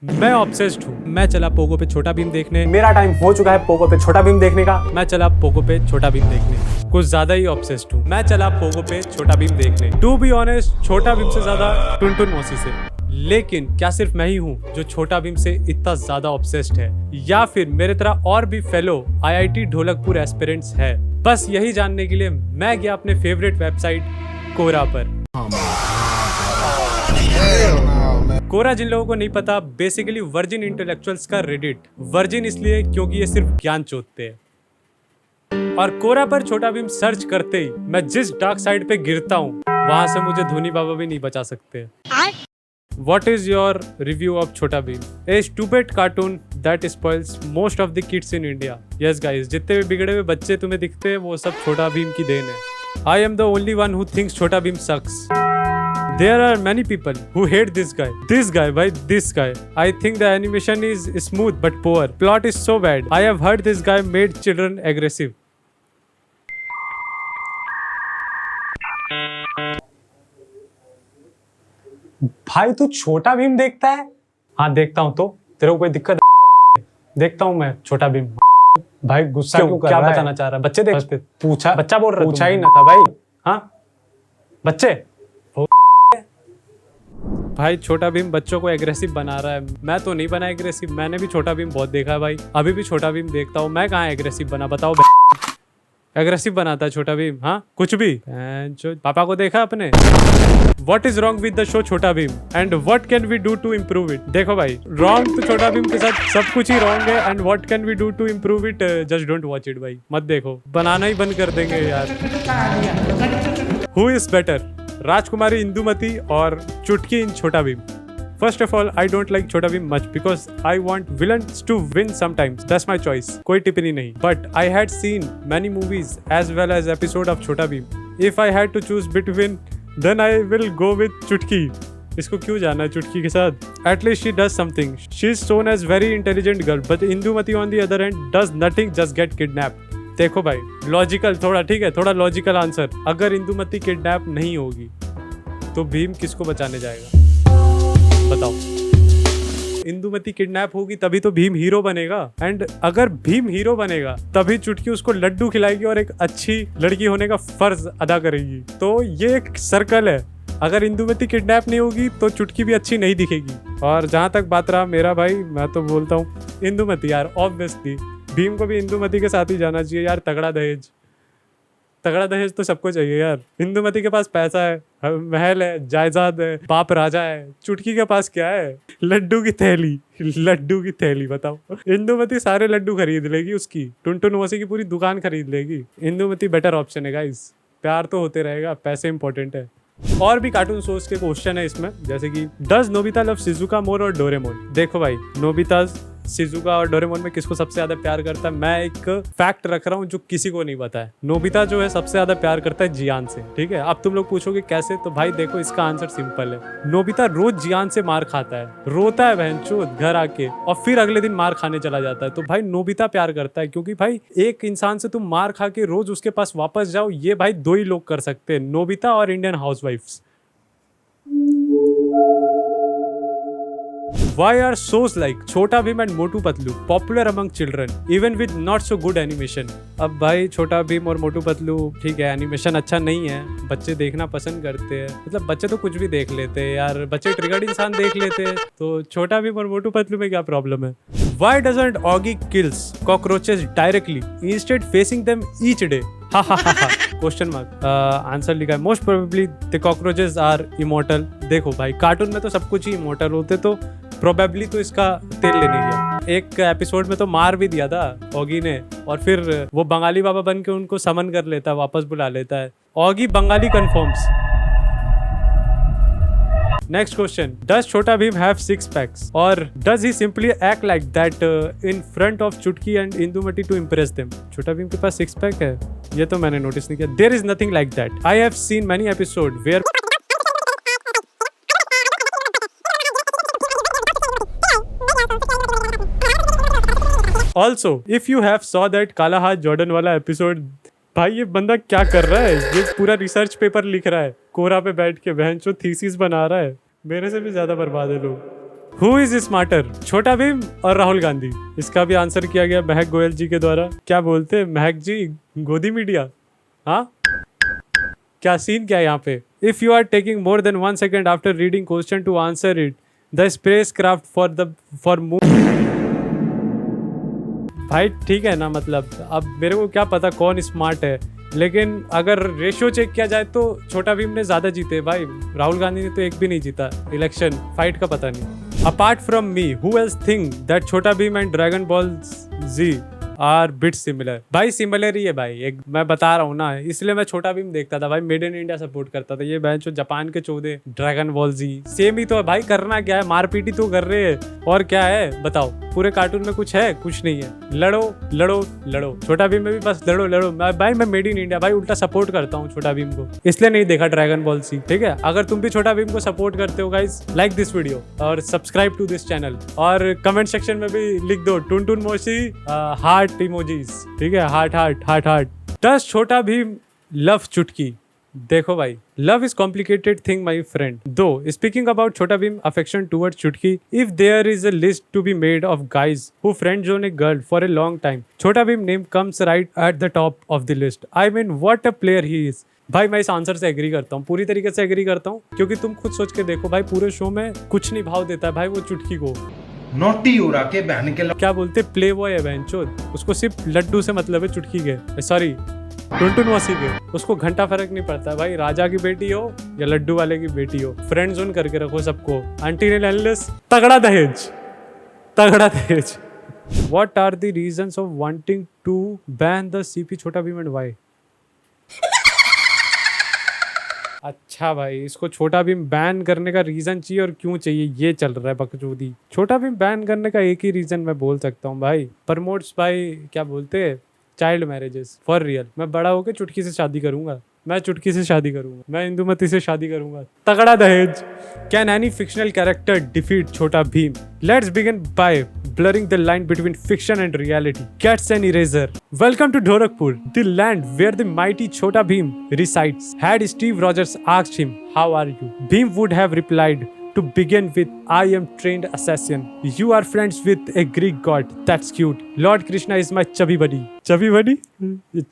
मैं ऑब्सेस्ड हूँ। मैं चला पोगो पे छोटा भीम देखने। मेरा टाइम हो चुका है पोगो पे छोटा भीम देखने का। मैं चला पोगो पे छोटा भीम देखने। कुछ ज्यादा ही ऑब्सेस्ड हूँ। मैं चला पोगो पे छोटा भीम देखने। टू बी ऑनेस्ट, छोटा भीम से ज्यादा टुनटुन मौसी से। लेकिन क्या सिर्फ मैं ही हूँ जो छोटा भीम से इतना ज्यादा ऑब्सेस्ड है, या फिर मेरे तरह और भी फेलो IIT ढोलकपुर एस्पिरेंट्स है? बस यही जानने के लिए मैं गया अपने फेवरेट वेबसाइट कोरा पर। कोरा जिन लोगों को नहीं पता, बेसिकली वर्जिन इंटेलेक्चुअल्स का रेडिट। वर्जिन इसलिए क्योंकि ये सिर्फ ज्ञान चोदते हैं। और कोरा पर छोटा भीम सर्च करते ही मैं जिस डार्क साइड पे गिरता हूँ, वहां से मुझे धोनी बाबा भी नहीं बचा सकते। What is your review of छोटा Bhim? A stupid cartoon that spoils most of the kids in India. Yes guys, जितने भी बिगड़े हुए बच्चे तुम्हें दिखते हैं वो सब छोटा भीम की देन है। I am the only one who thinks छोटा Bhim sucks. There are many people who hate this guy. This guy, why this guy? I think the animation is smooth but poor. Plot is so bad. I have heard this guy made children aggressive. भाई तू छोटा भीम देखता है? हाँ देखता हूँ। तो तेरे को कोई दिक्कत? देखता हूँ मैं छोटा भीम। भाई गुस्सा क्यों कर रहा है? क्या बताना चाह रहा है? बच्चे देखते? पूछा, बच्चा बोल रहा है। पूछा ही ना था भाई। हाँ बच्चे। भाई छोटा भीम बच्चों को एग्रेसिव बना रहा है। मैं तो नहीं बना एग्रेसिव। मैंने भी छोटा भीम बहुत देखा है भाई। अभी भी छोटा भीम देखता हूँ। मैं कहाँ एग्रेसिव बना? बताओ। एग्रेसिव बनाता है छोटा भीम? हाँ कुछ भी। जो पापा को देखा अपने? What is wrong with the show छोटा Bhim and what can we do to improve it? देखो भाई, wrong तो छोटा भीम के साथ सब कुछ ही wrong है and what can we do to improve it? Just don't watch it भाई। मत देखो, बनाना ही बंद कर देंगे यार। Who is better? राजकुमारी इंदुमती और चुटकी इन छोटा Bhim? First of all, I don't like छोटा Bhim much because I want villains to win sometimes. That's my choice. कोई टिप्पणी नहीं। But I had seen many movies as well as episode of छोटा Bhim. If I had to choose between, then I will go with चुटकी। इसको क्यों जाना है चुटकी के साथ? At least she does something. She is shown as very intelligent girl, but Indumati on the other hand does nothing, just get kidnapped. देखो भाई, लॉजिकल थोड़ा ठीक है, थोड़ा लॉजिकल आंसर। अगर इंदुमती किडनैप नहीं होगी तो भीम किसको बचाने जाएगा? बताओ। इंदुमती किडनैप होगी तभी तो भीम हीरो बनेगा, एंड अगर भीम हीरो बनेगा तभी चुटकी उसको लड्डू खिलाएगी और एक अच्छी लड़की होने का फर्ज अदा करेगी। तो ये एक सर्कल है। अगर इंदुमती किडनैप नहीं होगी तो चुटकी भी अच्छी नहीं दिखेगी। और जहाँ तक बात रहा मेरा भाई, मैं तो बोलता हूँ इंदुमती यार। ऑब्वियसली भीम को भी इंदुमती के साथ ही जाना चाहिए यार। तगड़ा दहेज, तगड़ा दहेज तो सबको चाहिए यार। इंदुमती के पास पैसा है, महल है, जायदाद है, बाप राजा है। चुटकी के पास क्या है? लड्डू की थैली। लड्डू की थैली बताओ। इंदुमती सारे लड्डू खरीद लेगी, उसकी टुनटुन मौसी की पूरी दुकान खरीद लेगी। इंदुमती बेटर ऑप्शन है गाइस। प्यार तो होते रहेगा, पैसे इंपॉर्टेंट है। और भी कार्टून सोर्स के क्वेश्चन है इसमें, जैसे कि डज नोबिता लव शिजुका मोर और डोरेमोन? देखो भाई, नोबिता शिजुका और डोरेमोन में किसको सबसे ज्यादा प्यार करता है? मैं एक फैक्ट रख रहा हूँ जो किसी को नहीं पता है। नोबिता जो है सबसे ज्यादा प्यार करता है जियान से। ठीक है, अब तुम लोग पूछोगे कैसे? तो भाई देखो, इसका आंसर सिंपल है। नोबिता रोज जियान से मार खाता है, रोता है बहनचोद घर आके, और फिर अगले दिन मार खाने चला जाता है। तो भाई नोबिता प्यार करता है, क्योंकि भाई एक इंसान से तुम मार खा के रोज उसके पास वापस जाओ, ये भाई दो ही लोग कर सकते हैं, नोबिता और Indian हाउसवाइफ्स। Why are shows like छोटा Bhim and Motu Patlu popular among children even with not so good animation? अब भाई छोटा भीम और मोटू पतलू ठीक है, एनिमेशन अच्छा नहीं है, बच्चे देखना पसंद करते हैं। मतलब बच्चे तो कुछ भी देख लेते हैं यार, बच्चे ट्रिगर्ड इंसान देख लेते हैं। तो छोटा भीम और मोटू पतलू में क्या प्रॉब्लम है? Why doesn't Augie kills cockroaches directly instead facing them each day? हा हा हा हा क्वेश्चन मार्क। आंसर लिखा है most probably the cockroaches are immortal. देखो भाई, कार्टून में तो सब कुछ ही इमोर्टल होते, तो प्रोबेबली तो इसका तेल लेने गया। एक एपिसोड में तो मार भी दिया था ऑगी ने, और फिर वो बंगाली बाबा बन के उनको समन कर लेता है, वापस बुला लेता है। Oggy Bengali confirms. Next question. Does छोटा Bhim have six packs or does he simply act like that in front of चुटकी and Indumati to impress them? छोटा भीम के पास सिक्स पैक है? ये तो मैंने नोटिस नहीं किया। There is nothing like that. I have seen many episodes where also if you have saw that काला हाथ जॉर्डन वाला एपिसोड, भाई ये बंदा क्या कर रहा है? ये पूरा रिसर्च पेपर लिख रहा है कोरा पे बैठ के, बहनचोद थीसिस बना रहा है। मेरे से भी ज्यादा बर्बाद है लोग। हु इज स्मार्टर, छोटा भीम और राहुल गांधी? इसका भी आंसर किया गया महक गोयल जी के द्वारा। क्या बोलते हैं महक जी, गोदी मीडिया? हाँ, क्या सीन क्या है यहाँ पे? If you are taking more than 1 second after reading question to answer it, the space craft for भाई ठीक है ना, मतलब अब मेरे को क्या पता कौन स्मार्ट है, लेकिन अगर रेशियो चेक किया जाए तो छोटा भीम ने ज्यादा जीते भाई। राहुल गांधी ने तो एक भी नहीं जीता इलेक्शन, फाइट का पता नहीं। Apart from me, who else think that Chhota Bheem and dragon ball जी आर बिट सिमिलर? भाई सिमिलर ही है भाई, एक मैं बता रहा हूँ ना, इसलिए मैं छोटा भीम देखता था भाई, मेड इन इंडिया सपोर्ट करता था। ये बहन जो जापान के 14 ड्रैगन बॉल जी सेम ही तो है भाई। करना क्या है, मारपीट ही तो कर रहे हैं, और क्या है बताओ? पूरे कार्टून में कुछ है? कुछ नहीं है। लड़ो लड़ो लड़ो, छोटा भीम में भी बस लड़ो लड़ो। भाई मैं मेड इन इंडिया भाई उल्टा सपोर्ट करता हूँ छोटा भीम को, इसलिए नहीं देखा ड्रैगन बॉल सी। ठीक है, अगर तुम भी छोटा भीम को सपोर्ट करते हो गाइस, लाइक दिस वीडियो और सब्सक्राइब टू दिस चैनल, और कमेंट सेक्शन में भी लिख दो टुन टुन मोशी हार्ट इमोजीज। ठीक है, हार्ट हार्ट हार्ट हार्ट। डस छोटा भीम लव चुटकी? देखो भाई, love is complicated thing my friend. Though speaking about Chota Bheem affection towards Chutki, if there is a list to be made of guys who friend zone a girl for a long time, Chota Bheem name comes right at the top of the list. I mean what a player he is. भाई मैं इस answer से agree करता हूँ, पूरी तरीके से agree करता हूँ, क्योंकि तुम खुद सोच के देखो भाई, पूरे शो में कुछ नहीं भाव देता है भाई वो चुटकी को। नोटी हो रहा के बहन के क्या बोलते, प्ले बॉय है बहनचोद, उसको सिर्फ लड्डू से मतलब है चुटकी के, सॉरी टुनटुन मौसी के। उसको घंटा फर्क नहीं पड़ता भाई, राजा की बेटी हो या लड्डू वाले की बेटी हो, फ्रेंड जोन करके रखो सबको। आंटी ने लैंडलेस तगड़ा दहेज, तगड़ा दहेज। What are the reasons of wanting to ban the CP Chhota Bheem and why? अच्छा भाई, इसको छोटा भीम बैन करने का रीजन चाहिए, और क्यों चाहिए ये चल रहा है बकचोदी। छोटा भीम बैन करने का एक ही रीजन मैं बोल सकता हूँ भाई, प्रमोट्स भाई क्या बोलते हैं, चाइल्ड मैरिजेस फॉर रियल। मैं बड़ा होकर चुटकी से शादी करूंगा, मैं चुटकी से शादी करूंगा, मैं इंदुमती से शादी करूंगा। तगड़ा दहेज। Can any fictional character defeat Chhota Bheem? Let's begin by blurring the line between fiction and reality. Gets an eraser. Welcome to Dhorakpur, the land where the mighty Chota Bheem resides. Had Steve Rogers asked him, "How are you?" Bheem would have replied, to begin with, "I am trained assassin. You are friends with a Greek god. That's cute. Lord Krishna is my chubby buddy." Chubby buddy?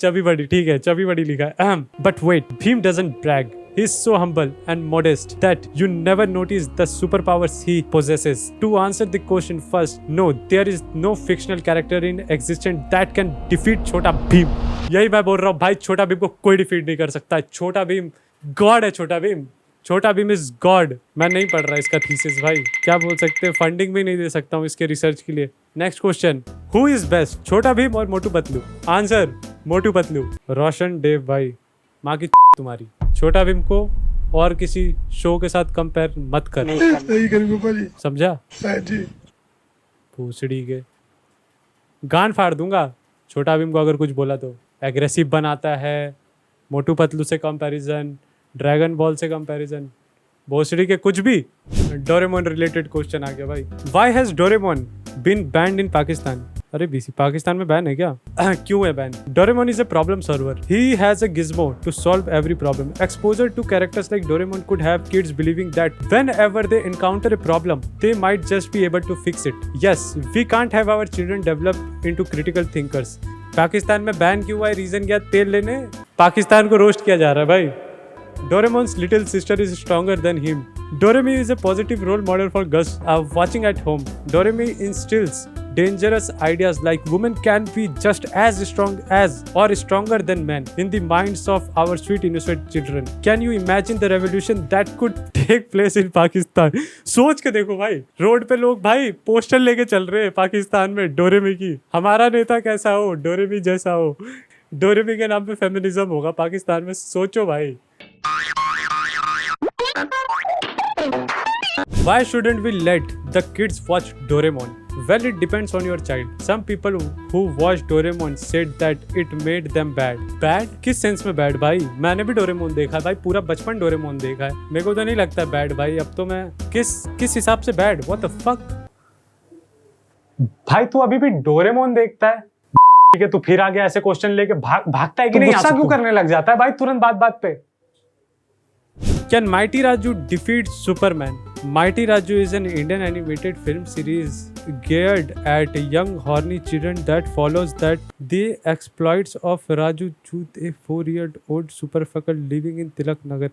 Chubby buddy, ठीक है, chubby buddy लिखा है। But wait, Bheem doesn't brag. He is so humble and modest that you never notice the superpowers he possesses. To answer the question first, no, there is no fictional character in existence that can defeat Chota Bheem. यही मैं बोल रहा हूँ भाई, छोटा भीम को कोई defeat नहीं कर सकता। छोटा भीम गॉड है, छोटा भीम, छोटा भीम इज गॉड। मैं नहीं पढ़ रहा इसका थीसिस भाई, क्या बोल सकते हैं, फंडिंग भी नहीं दे सकता हूँ इसके रिसर्च के लिए। Next question, who is best, छोटा भीम और मोटू पतलू? आंसर, मोटू पतलू। रोशन देव भाई, माँ की तुम्हारी। छोटा भीम को और किसी शो के साथ कंपेयर मत कर, समझा? भूसड़ी के गान फाड़ दूंगा छोटा भीम को अगर कुछ बोला तो। एग्रेसिव बनाता है, मोटू पतलू से कंपैरिजन, ड्रैगन बॉल से कंपैरिजन, भोसड़ी के कुछ भी। डोरेमोन रिलेटेड क्वेश्चन आ गया भाई। Why has Doraemon been banned in Pakistan? अरे बीसी, पाकिस्तान में बैन है क्या? क्यों है ban? Doraemon is a problem solver. He has a gizmo to solve every problem. Exposure to characters like Doraemon could have kids believing that whenever they encounter a problem, they might just be able to fix it. Yes, we can't have our children develop into critical thinkers. Pakistan में ban क्यों हुआ है? Reason क्या? तेल लेने पाकिस्तान को roast किया जा रहा है भाई। Doraemon's little sister is stronger than him. Doremi is a positive role model for Gus watching at home. Doremi instills dangerous ideas like women can be just as strong as or stronger than men in the minds of our sweet innocent children. Can you imagine the revolution that could take place in Pakistan? सोच के देखो भाई, road पे लोग भाई poster लेके चल रहे हैं पाकिस्तान में डोरेमी की। हमारा नेता कैसा हो, डोरेमी जैसा हो। डोरेमी के नाम पे फेमिनिज्म होगा पाकिस्तान में, सोचो भाई। Why shouldn't we let the kids watch Doraemon? Well, it depends on your child. Some people who watched Doraemon said that it made them bad. Bad? किस सेंस में bad भाई? मैंने भी डोरेमोन देखा है भाई, पूरा बचपन डोरेमोन देखा है। मेरे को तो नहीं लगता bad भाई। अब तो मैं किस हिसाब से bad? What the fuck? भाई तू अभी भी डोरेमोन देखता है? ठीक है, तू फिर आ गया ऐसे क्वेश्चन लेके, भागता है कि नहीं? गुस्सा क्यों करने लग जाता है भाई तुरंत बात पे? Can Mighty Raju defeat Superman? Mighty Raju is an Indian animated film series geared at young horny children that follows the exploits of Raju Chut, a 4-year-old superfucker living in Tilak Nagar.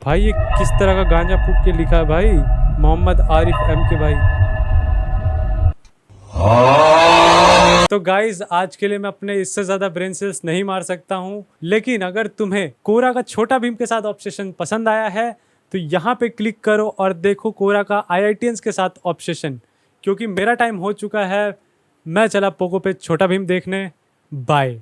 भाई ये किस तरह का गांजा फूक के लिखा है भाई, मोहम्मद आरिफ एम के भाई। तो गाइज आज के लिए मैं अपने इससे ज्यादा ब्रेन सेल्स नहीं मार सकता हूँ, लेकिन अगर तुम्हें कोरा का छोटा भीम के साथ ऑब्सेशन पसंद आया है तो यहाँ पे क्लिक करो और देखो कोरा का IITians के साथ ऑब्सेशन, क्योंकि मेरा टाइम हो चुका है। मैं चला पोको पे छोटा भीम देखने। बाय।